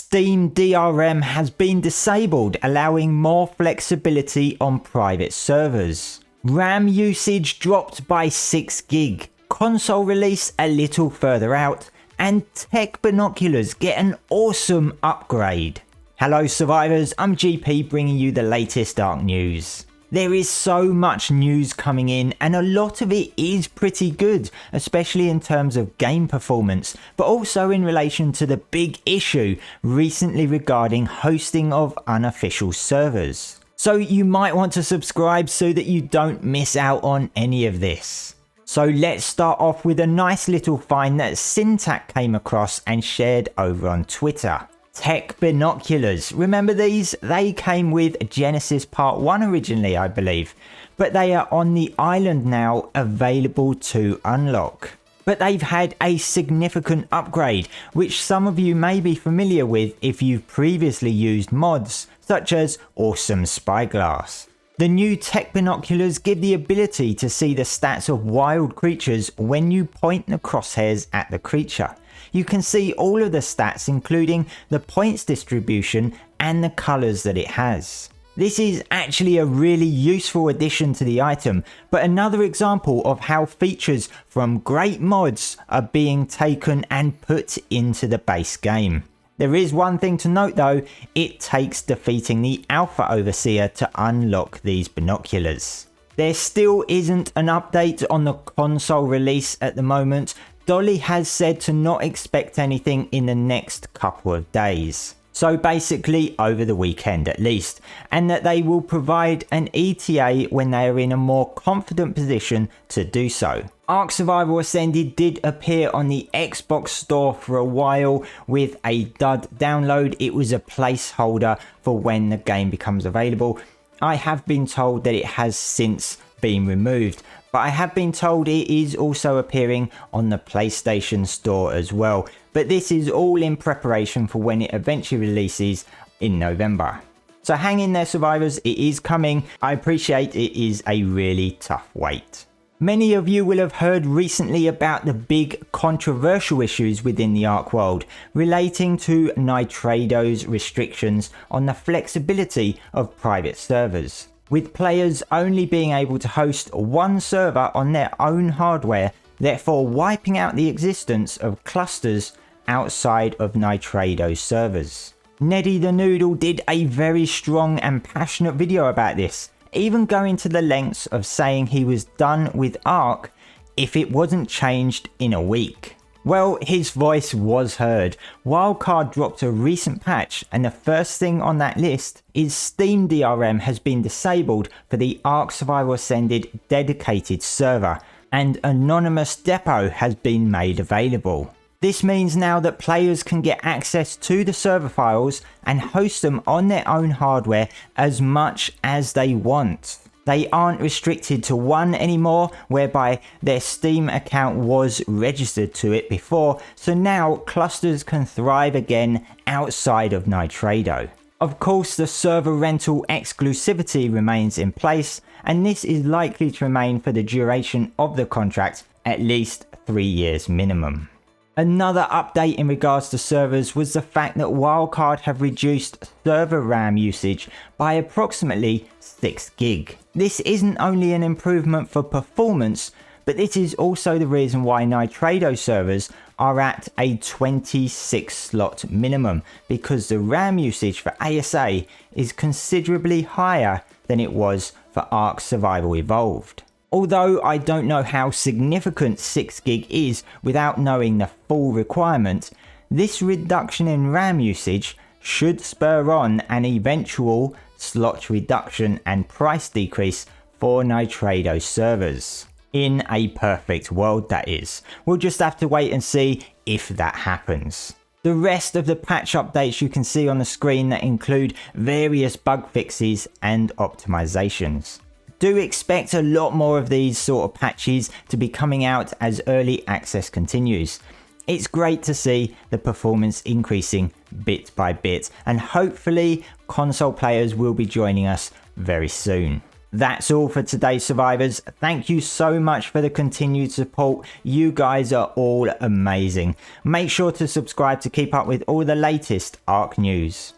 Steam DRM has been disabled, allowing more flexibility on private servers. RAM usage dropped by 6 gig. Console release a little further out. And Tek Binoculars get an awesome upgrade. Hello survivors, I'm GP bringing you the latest ARK news. There is so much news coming in and a lot of it is pretty good, especially in terms of game performance, but also in relation to the big issue recently regarding hosting of unofficial servers. So you might want to subscribe so that you don't miss out on any of this. So let's start off with a nice little find that Syntac came across and shared over on Twitter. Tek Binoculars. Remember these? They came with Genesis Part 1 originally, I believe, but they are on the island now, available to unlock. But they've had a significant upgrade, which some of you may be familiar with if you've previously used mods, such as Awesome Spyglass. The new Tek Binoculars give the ability to see the stats of wild creatures when you point the crosshairs at the creature. You can see all of the stats, including the points distribution and the colours that it has. This is actually a really useful addition to the item, but another example of how features from great mods are being taken and put into the base game. There is one thing to note though, it takes defeating the Alpha Overseer to unlock these binoculars. There still isn't an update on the console release at the moment. Dolly has said to not expect anything in the next couple of days. So basically over the weekend at least, and that they will provide an ETA when they are in a more confident position to do so. ARK Survival Ascended did appear on the Xbox store for a while with a dud download. It was a placeholder for when the game becomes available. I have been told that it has since been removed, but I have been told it is also appearing on the PlayStation Store as well. But this is all in preparation for when it eventually releases in November. So hang in there survivors, it is coming. I appreciate it is a really tough wait. Many of you will have heard recently about the big controversial issues within the ARK world relating to Nitrado's restrictions on the flexibility of private servers, with players only being able to host one server on their own hardware, therefore wiping out the existence of clusters outside of Nitrado's servers. Neddy the Noodle did a very strong and passionate video about this, even going to the lengths of saying he was done with ARK if it wasn't changed in a week. Well, his voice was heard. Wildcard dropped a recent patch and the first thing on that list is Steam DRM has been disabled for the ARK Survival Ascended dedicated server, and Anonymous Depot has been made available. This means now that players can get access to the server files and host them on their own hardware as much as they want. They aren't restricted to one anymore, whereby their Steam account was registered to it before, so now clusters can thrive again outside of Nitrado. Of course, the server rental exclusivity remains in place, and this is likely to remain for the duration of the contract, at least 3 years minimum. Another update in regards to servers was the fact that Wildcard have reduced server RAM usage by approximately 6 gig. This isn't only an improvement for performance, but this is also the reason why Nitrado servers are at a 26 slot minimum, because the RAM usage for ASA is considerably higher than it was for ARK Survival Evolved. Although I don't know how significant 6 gig is without knowing the full requirement, this reduction in RAM usage should spur on an eventual slot reduction and price decrease for Nitrado servers. In a perfect world, that is. We'll just have to wait and see if that happens. The rest of the patch updates you can see on the screen that include various bug fixes and optimizations. Do expect a lot more of these sort of patches to be coming out as early access continues. It's great to see the performance increasing bit by bit, and hopefully console players will be joining us very soon. That's all for today, survivors. Thank you so much for the continued support. You guys are all amazing. Make sure to subscribe to keep up with all the latest ARK news.